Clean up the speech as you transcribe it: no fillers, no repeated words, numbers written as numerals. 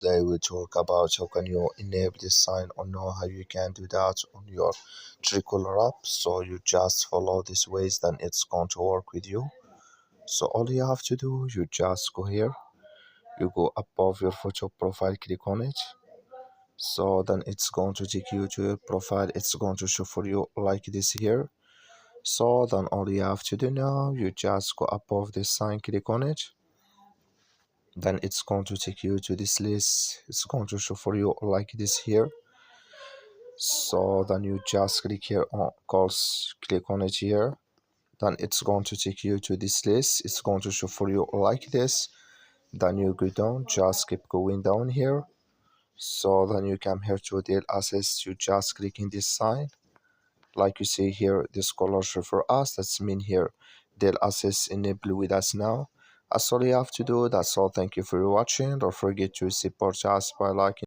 today we talk about how can you enable this sign or know how you can do that on your Truecaller app. So you just follow these ways, then it's going to work with you. So all you have to do, you just go here, you go above your photo profile, click on it. So then it's going to take you to your profile. It's going to show for you like this here. So then all you have to do now, you just go above this sign, click on it. Then it's going to take you to this list. It's going to show for you like this here. So then you just click here on calls, click on it here. Then it's going to take you to this list. It's going to show for you like this. Then you go down, just keep going down here. So then you come here to Dell Assets. You just click in this sign. Like you see here, this color show for us. That's mean here Dell Assets enable with us now. That's all you have to do. That's all. Thank you for watching. Don't forget to support us by liking.